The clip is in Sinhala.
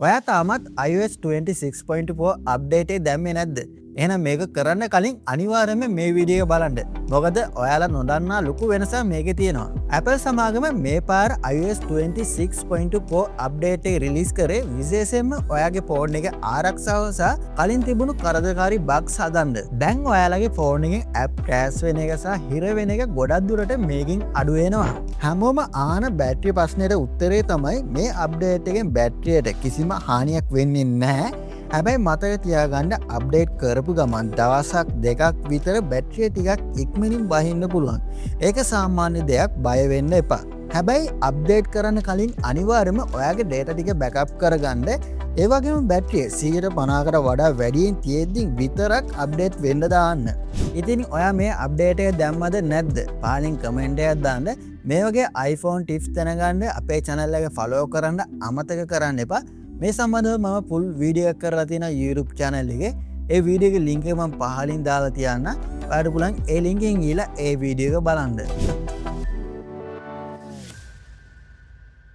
ඔයා තාමත් iOS 26.4 අප්ඩේට් එක දැම්මේ නැද්ද? එහෙනම් මේක කරන්න කලින් අනිවාර්යයෙන්ම මේ වීඩියෝ එක බලන්න. මොකද ඔයාලා නොදන්නා ලොකු වෙනසක් මේකේ තියෙනවා. Apple සමාගම මේ පාර iOS 26.4 අප්ඩේට් එක රිලීස් කරේ විශේෂයෙන්ම ඔයාගේ ෆෝන් එකේ ආරක්ෂාව සහ කලින් තිබුණු කරදරකාරී බග්ස් හදන්න. දැන් ඔයාලගේ ෆෝන් එකෙන් ඇප් ක්‍රෑෂ් වෙන එක සහ හිර වෙන එක ගොඩක් දුරට මේකෙන් අඩු වෙනවා. හැමෝම ආන බැටරි ප්‍රශ්නෙට උත්තරේ තමයි මේ අප්ඩේට් එකෙන් බැටරියට කිසිම හානියක් වෙන්නේ නැහැ. හැබැයි මතක තියාගන්න අප්ඩේට් කරපු ගමන් දවසක් දෙකක් විතර බැටරිය ටිකක් ඉක්මනින් බහින්න පුළුවන්. ඒක සාමාන්‍ය දෙයක්, බය වෙන්න එපා. හැබැයි අප්ඩේට් කරන්න කලින් අනිවාර්යයෙන්ම ඔයාගේ data ටික බෑකප් කරගන්න. ඒ වගේම බැටරිය 150කට වඩා වැඩියෙන් තියෙද්දි විතරක් අප්ඩේට් වෙන්න දාන්න. ඉතින් ඔයා මේ අප්ඩේට් එක දැම්මද නැද්ද? පාලින් කමෙන්ට් එකක් දාන්න. මේ වගේ iPhone tips දැනගන්න අපේ channel එක follow කරන්න අමතක කරන්න එපා. මේ සම්බන්ධව මම full වීඩියෝ එකක් කරලා තියෙනවා YouTube channel එකේ. ඒ වීඩියෝ එකේ link එක මම පහලින් දාලා තියන්න. ඔයාලට පුළුවන් ඒ link එකෙන් ගිහලා ඒ වීඩියෝ එක බලන්න.